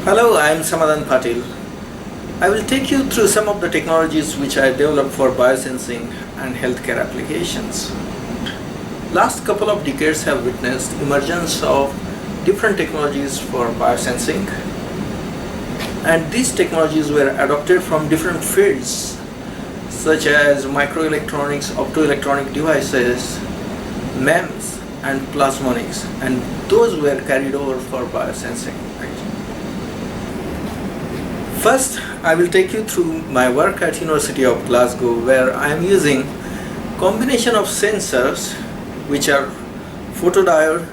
Hello, I am Samadhan Patil. I will take you through some of the technologies which I developed for biosensing and healthcare applications. Last couple of decades have witnessed emergence of different technologies for biosensing, and these technologies were adopted from different fields such as microelectronics, optoelectronic devices, MEMS and plasmonics, and those were carried over for biosensing. First, I will take you through my work at University of Glasgow, where I am using combination of sensors which are photodiode,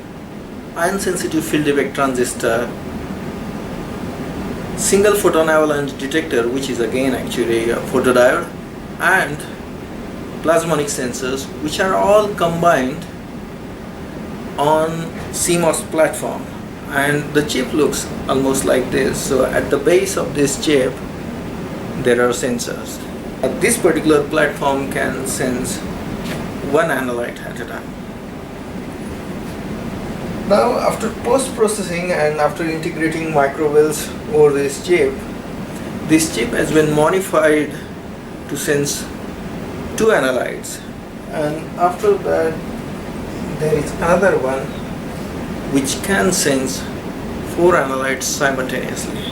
ion sensitive field effect transistor, single photon avalanche detector, which is again actually a photodiode, and plasmonic sensors, which are all combined on CMOS platform. And the chip looks almost like this. So at the base of this chip there are sensors. This particular platform can sense one analyte at a time. Now, after post-processing and after integrating microwells over this chip has been modified to sense two analytes, and after that there is another one which can sense four analytes simultaneously.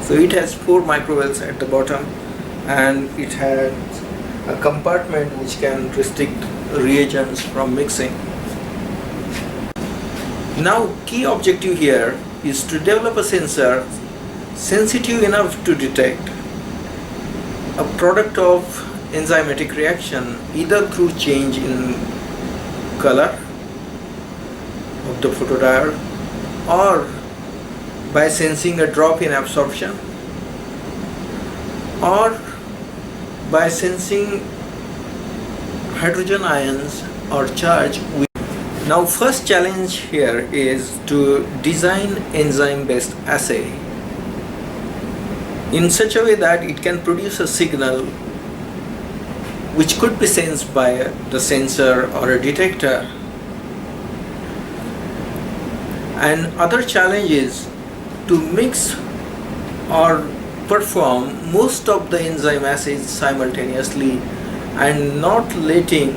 So it has four microwells at the bottom, and it has a compartment which can restrict reagents from mixing. Now, key objective here is to develop a sensor sensitive enough to detect a product of enzymatic reaction, either through change in color of the photodiode or by sensing a drop in absorption or by sensing hydrogen ions or charge. Now, first challenge here is to design enzyme based assay in such a way that it can produce a signal which could be sensed by the sensor or a detector. And other challenge is to mix or perform most of the enzyme assays simultaneously and not letting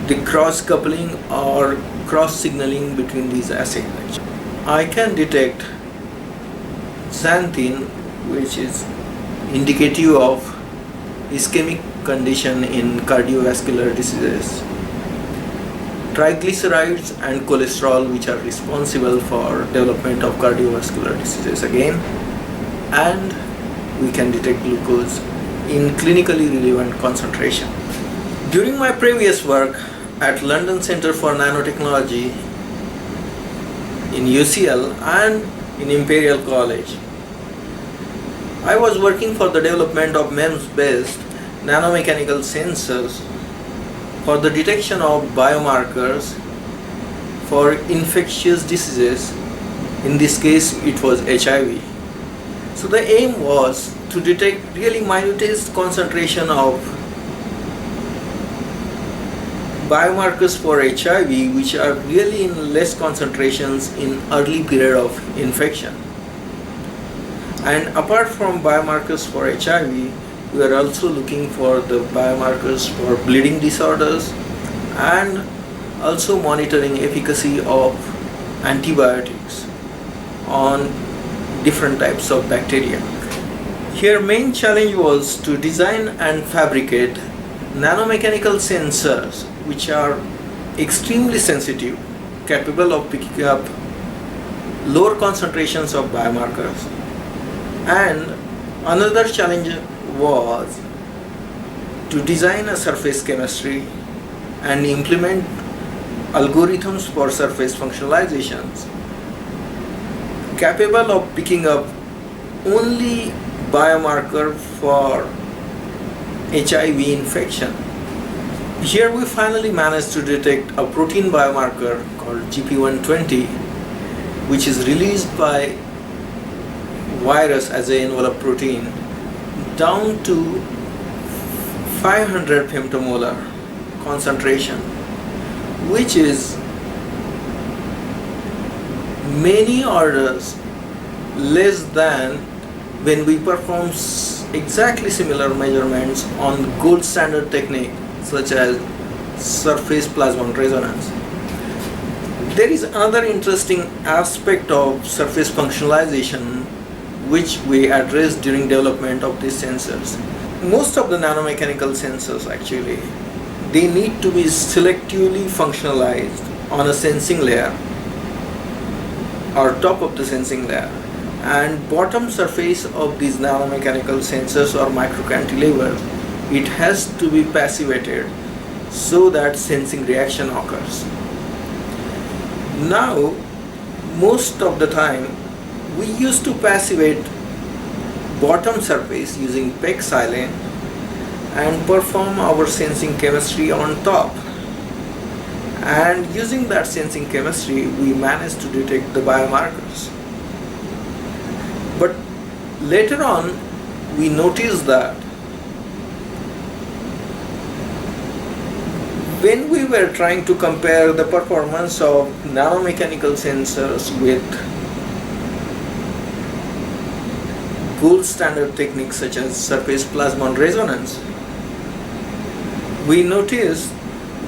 the cross coupling or cross signaling between these assays. I can detect xanthine, which is indicative of ischemic condition in cardiovascular diseases, triglycerides and cholesterol, which are responsible for development of cardiovascular diseases again, and we can detect glucose in clinically relevant concentration. During my previous work at London Center for Nanotechnology in UCL and in Imperial College, I was working for the development of MEMS based nanomechanical sensors for the detection of biomarkers for infectious diseases. In this case it was HIV. So the aim was to detect really minutest concentration of biomarkers for HIV which are really in less concentrations in early period of infection. And apart from biomarkers for HIV, we are also looking for the biomarkers for bleeding disorders and also monitoring efficacy of antibiotics on different types of bacteria. Here main challenge was to design and fabricate nanomechanical sensors which are extremely sensitive, capable of picking up lower concentrations of biomarkers. And another challenge was to design a surface chemistry and implement algorithms for surface functionalizations capable of picking up only biomarker for HIV infection. Here we finally managed to detect a protein biomarker called GP120, which is released by virus as an envelope protein down to 500 femtomolar concentration, which is many orders less than when we perform exactly similar measurements on gold standard technique such as surface plasmon resonance. There is another interesting aspect of surface functionalization which we addressed during development of these sensors. Most of the nanomechanical sensors actually, they need to be selectively functionalized on a sensing layer or top of the sensing layer, and bottom surface of these nanomechanical sensors or microcantilevers, it has to be passivated so that sensing reaction occurs. Now, most of the time we used to passivate bottom surface using PEG silane and perform our sensing chemistry on top. And using that sensing chemistry, we managed to detect the biomarkers. But later on, we noticed that when we were trying to compare the performance of nanomechanical sensors with gold standard techniques such as surface plasmon resonance, we noticed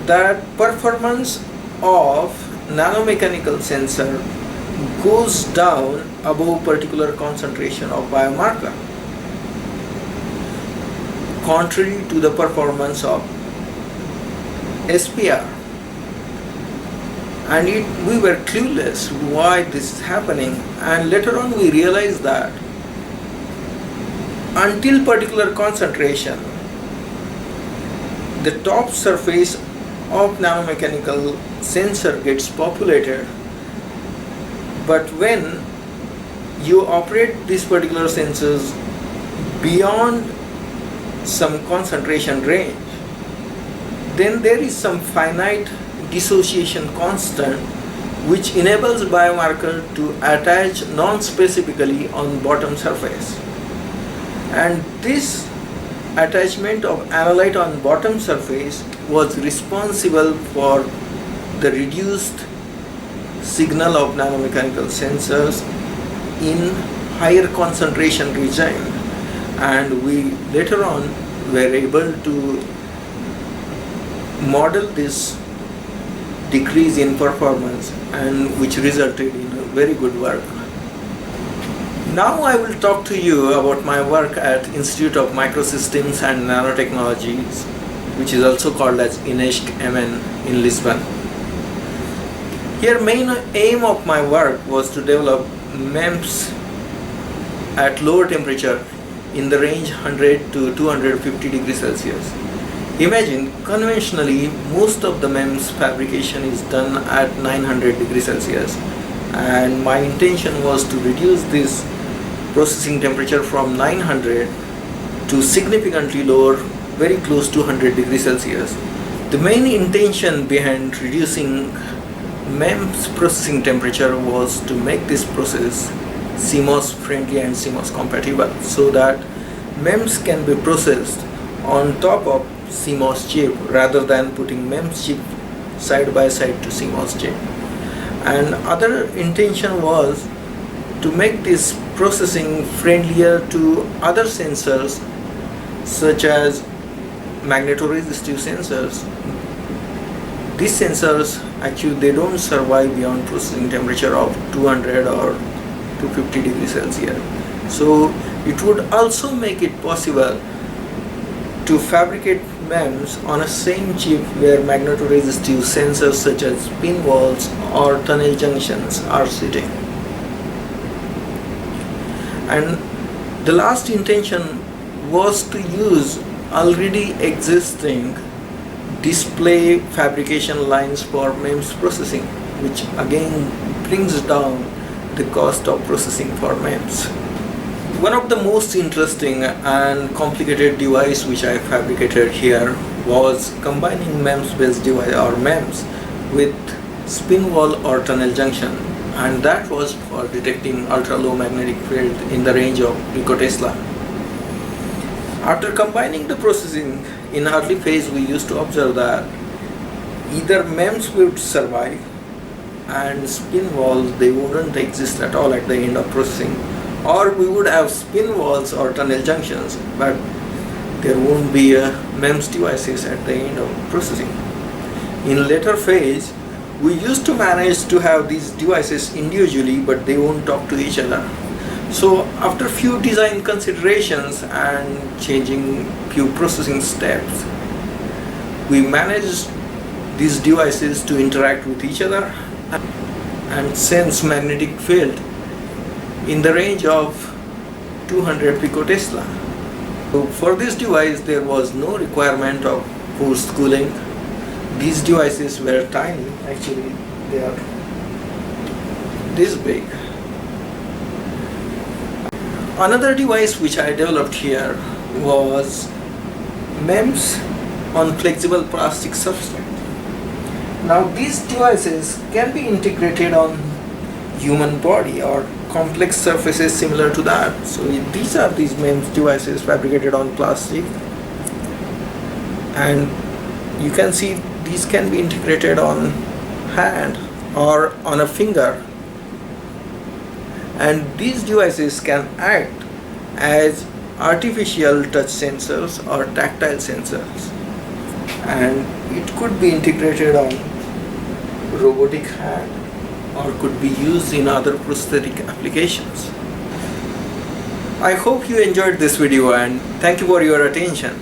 that performance of nanomechanical sensor goes down above particular concentration of biomarker, contrary to the performance of SPR. And we were clueless why this is happening, and later on we realized that until particular concentration, the top surface of nanomechanical sensor gets populated, but when you operate these particular sensors beyond some concentration range, then there is some finite dissociation constant which enables biomarker to attach non-specifically on bottom surface. And this attachment of analyte on bottom surface was responsible for the reduced signal of nanomechanical sensors in higher concentration regime, and we later on were able to model this decrease in performance, and which resulted in a very good work. Now I will talk to you about my work at Institute of Microsystems and Nanotechnologies, which is also called as INESC MN in Lisbon. Here main aim of my work was to develop MEMS at lower temperature in the range 100 to 250 degrees Celsius. Imagine, conventionally most of the MEMS fabrication is done at 900 degrees Celsius, and my intention was to reduce this processing temperature from 900 to significantly lower, very close to 100 degrees Celsius. The main intention behind reducing MEMS processing temperature was to make this process CMOS friendly and CMOS compatible, so that MEMS can be processed on top of CMOS chip rather than putting MEMS chip side by side to CMOS chip. And other intention was to make this processing friendlier to other sensors such as magnetoresistive sensors. These sensors actually they don't survive beyond processing temperature of 200 or 250 degrees Celsius. So it would also make it possible to fabricate MEMS on a same chip where magnetoresistive sensors such as spin walls or tunnel junctions are sitting. And the last intention was to use already existing display fabrication lines for MEMS processing, which again brings down the cost of processing for MEMS. One of the most interesting and complicated device which I fabricated here was combining MEMS based device or MEMS with spin wall or tunnel junction, and that was for detecting ultra low magnetic field in the range of picotesla. After combining the processing in early phase, we used to observe that either MEMS would survive and spin walls they wouldn't exist at all at the end of processing, or we would have spin walls or tunnel junctions, but there won't be a MEMS devices at the end of processing. In later phase, we used to manage to have these devices individually, but they won't talk to each other. So after few design considerations and changing few processing steps, we managed these devices to interact with each other and sense magnetic field in the range of 200 picotesla. So for this device there was no requirement of forced cooling. These devices were tiny, actually they are this big. Another device which I developed here was MEMS on flexible plastic substrate. Now these devices can be integrated on human body or complex surfaces similar to that. So these are these MEMS devices fabricated on plastic, and you can see these can be integrated on hand or on a finger, and these devices can act as artificial touch sensors or tactile sensors, and it could be integrated on robotic hand or could be used in other prosthetic applications. I hope you enjoyed this video and thank you for your attention.